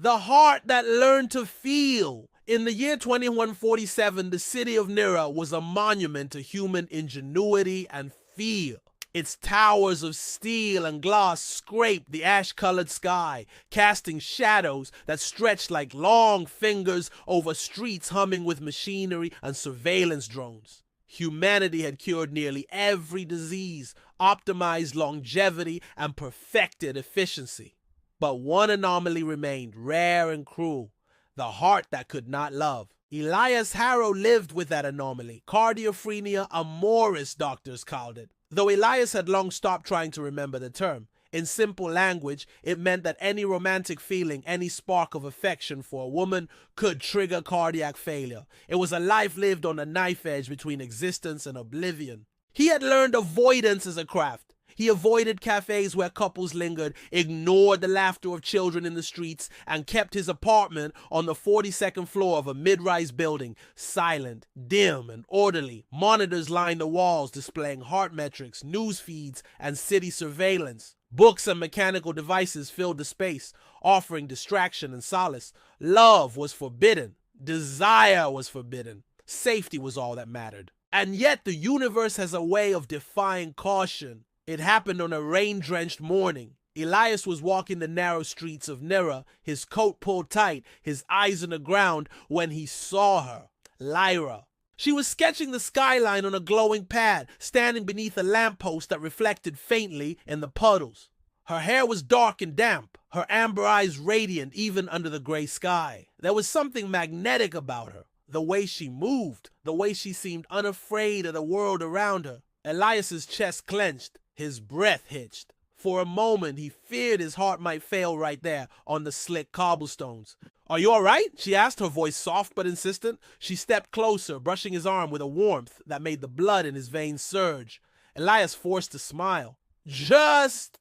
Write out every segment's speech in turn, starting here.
The heart that learned to feel. In the year 2147, the city of Nira was a monument to human ingenuity and fear. Its towers of steel and glass scraped the ash-colored sky, casting shadows that stretched like long fingers over streets humming with machinery and surveillance drones. Humanity had cured nearly every disease, optimized longevity, and perfected efficiency. But one anomaly remained, rare and cruel: the heart that could not love. Elias Harrow lived with that anomaly, cardiophrenia amoris, doctors called it. Though Elias had long stopped trying to remember the term, in simple language, it meant that any romantic feeling, any spark of affection for a woman could trigger cardiac failure. It was a life lived on a knife edge between existence and oblivion. He had learned avoidance as a craft. He avoided cafes where couples lingered, ignored the laughter of children in the streets, and kept his apartment on the 42nd floor of a mid-rise building, silent, dim, and orderly. Monitors lined the walls displaying heart metrics, news feeds, and city surveillance. Books and mechanical devices filled the space, offering distraction and solace. Love was forbidden. Desire was forbidden. Safety was all that mattered. And yet the universe has a way of defying caution. It happened on a rain-drenched morning. Elias was walking the narrow streets of Nira, his coat pulled tight, his eyes on the ground, when he saw her, Lyra. She was sketching the skyline on a glowing pad, standing beneath a lamppost that reflected faintly in the puddles. Her hair was dark and damp, her amber eyes radiant even under the gray sky. There was something magnetic about her, the way she moved, the way she seemed unafraid of the world around her. Elias's chest clenched. His breath hitched. For a moment, he feared his heart might fail right there on the slick cobblestones. "Are you all right?" she asked, her voice soft but insistent. She stepped closer, brushing his arm with a warmth that made the blood in his veins surge. Elias forced a smile. "Just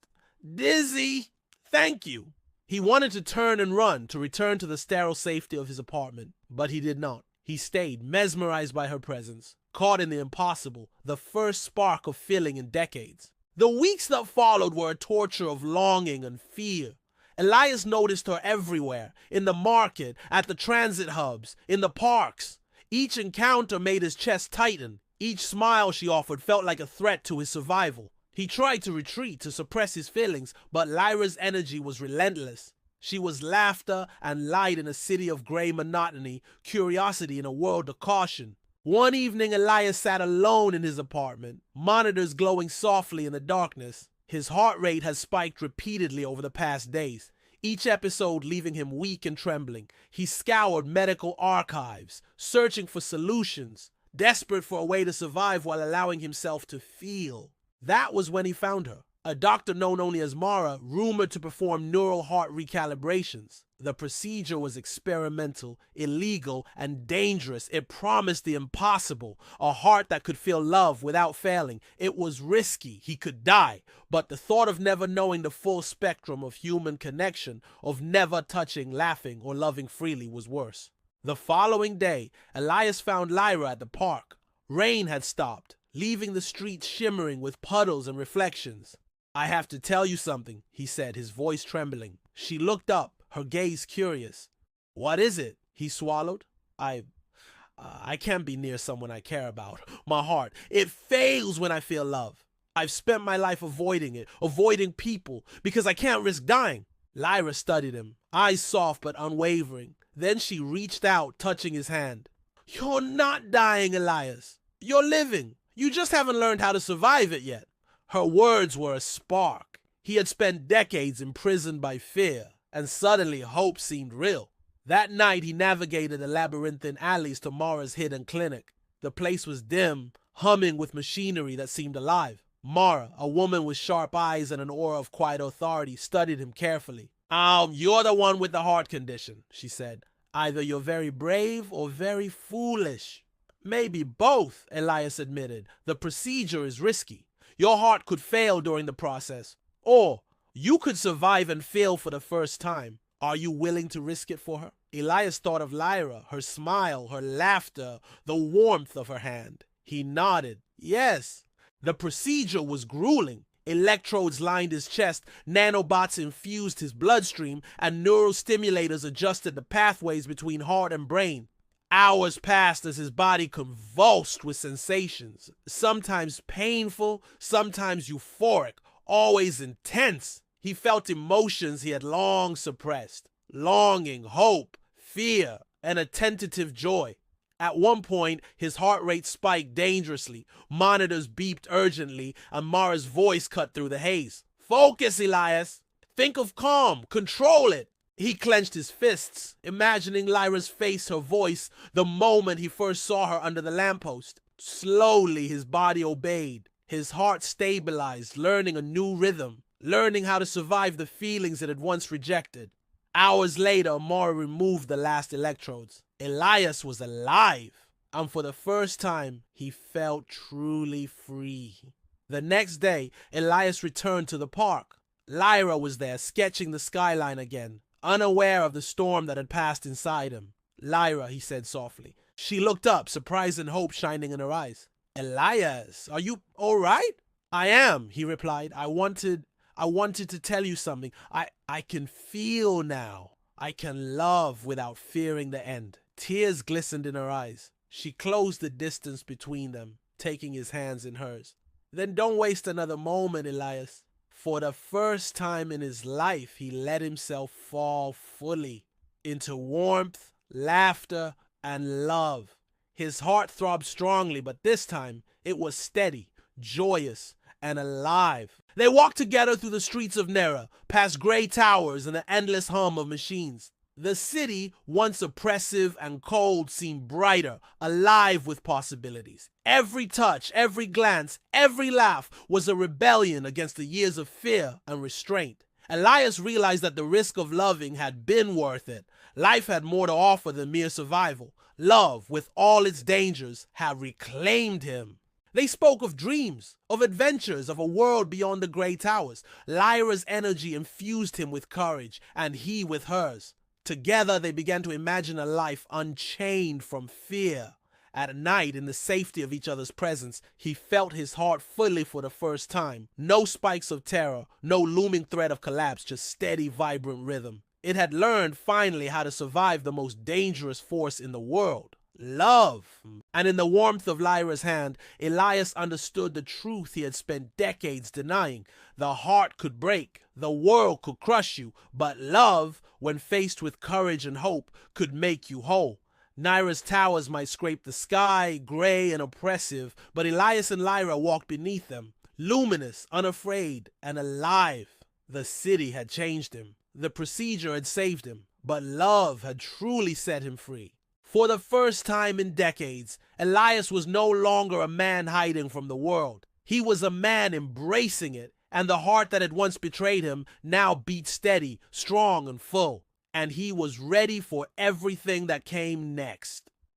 dizzy. Thank you." He wanted to turn and run, to return to the sterile safety of his apartment, but he did not. He stayed, mesmerized by her presence, caught in the impossible, the first spark of feeling in decades. The weeks that followed were a torture of longing and fear. Elias noticed her everywhere, in the market, at the transit hubs, in the parks. Each encounter made his chest tighten. Each smile she offered felt like a threat to his survival. He tried to retreat, to suppress his feelings, but Lyra's energy was relentless. She was laughter and light in a city of gray monotony, curiosity in a world of caution. One evening, Elias sat alone in his apartment, monitors glowing softly in the darkness. His heart rate had spiked repeatedly over the past days, each episode leaving him weak and trembling. He scoured medical archives, searching for solutions, desperate for a way to survive while allowing himself to feel. That was when he found her, a doctor known only as Mara, rumored to perform neural heart recalibrations. The procedure was experimental, illegal, and dangerous. It promised the impossible, a heart that could feel love without failing. It was risky. He could die. But the thought of never knowing the full spectrum of human connection, of never touching, laughing, or loving freely was worse. The following day, Elias found Lyra at the park. Rain had stopped, leaving the streets shimmering with puddles and reflections. "I have to tell you something," he said, his voice trembling. She looked up, her gaze curious. "What is it?" He swallowed. I can't be near someone I care about. My heart, it fails when I feel love. I've spent my life avoiding it, avoiding people, because I can't risk dying." Lyra studied him, eyes soft but unwavering. Then she reached out, touching his hand. "You're not dying, Elias. You're living. You just haven't learned how to survive it yet." Her words were a spark. He had spent decades imprisoned by fear, and suddenly hope seemed real. That night he navigated the labyrinthine alleys to Mara's hidden clinic. The place was dim, humming with machinery that seemed alive. Mara, a woman with sharp eyes and an aura of quiet authority, studied him carefully. You're the one with the heart condition," she said. "Either you're very brave or very foolish." "Maybe both," Elias admitted. "The procedure is risky. Your heart could fail during the process. Or you could survive and fail for the first time. Are you willing to risk it for her?" Elias thought of Lyra, her smile, her laughter, the warmth of her hand. He nodded. Yes. The procedure was grueling. Electrodes lined his chest, nanobots infused his bloodstream, and neurostimulators adjusted the pathways between heart and brain. Hours passed as his body convulsed with sensations, sometimes painful, sometimes euphoric, always intense. He felt emotions he had long suppressed: longing, hope, fear, and a tentative joy. At one point, his heart rate spiked dangerously, monitors beeped urgently, and Mara's voice cut through the haze. "Focus, Elias! Think of calm! Control it!" He clenched his fists, imagining Lyra's face, her voice, the moment he first saw her under the lamppost. Slowly, his body obeyed. His heart stabilized, learning a new rhythm, learning how to survive the feelings it had once rejected. Hours later, Mara removed the last electrodes. Elias was alive, and for the first time, he felt truly free. The next day, Elias returned to the park. Lyra was there, sketching the skyline again, unaware of the storm that had passed inside him. "Lyra," he said softly. She looked up, surprise and hope shining in her eyes. "Elias, are you all right?" "I am," he replied. I wanted to tell you something. I can feel now. I can love without fearing the end." Tears glistened in her eyes. She closed the distance between them, taking his hands in hers. "Then don't waste another moment, Elias." For the first time in his life, he let himself fall fully into warmth, laughter, and love. His heart throbbed strongly, but this time it was steady, joyous, and alive. They walked together through the streets of Nera, past gray towers and the endless hum of machines. The city, once oppressive and cold, seemed brighter, alive with possibilities. Every touch, every glance, every laugh was a rebellion against the years of fear and restraint. Elias realized that the risk of loving had been worth it. Life had more to offer than mere survival. Love, with all its dangers, had reclaimed him. They spoke of dreams, of adventures, of a world beyond the gray towers. Lyra's energy infused him with courage, and he with hers. Together, they began to imagine a life unchained from fear. At night, in the safety of each other's presence, he felt his heart fully for the first time. No spikes of terror, no looming threat of collapse, just steady, vibrant rhythm. It had learned, finally, how to survive the most dangerous force in the world: love. And in the warmth of Lyra's hand, Elias understood the truth he had spent decades denying. The heart could break, the world could crush you, but love, when faced with courage and hope, could make you whole. Nera's towers might scrape the sky, gray and oppressive, but Elias and Lyra walked beneath them, luminous, unafraid, and alive. The city had changed him. The procedure had saved him, but love had truly set him free. For the first time in decades, Elias was no longer a man hiding from the world. He was a man embracing it, and the heart that had once betrayed him now beat steady, strong, and full. And he was ready for everything that came next.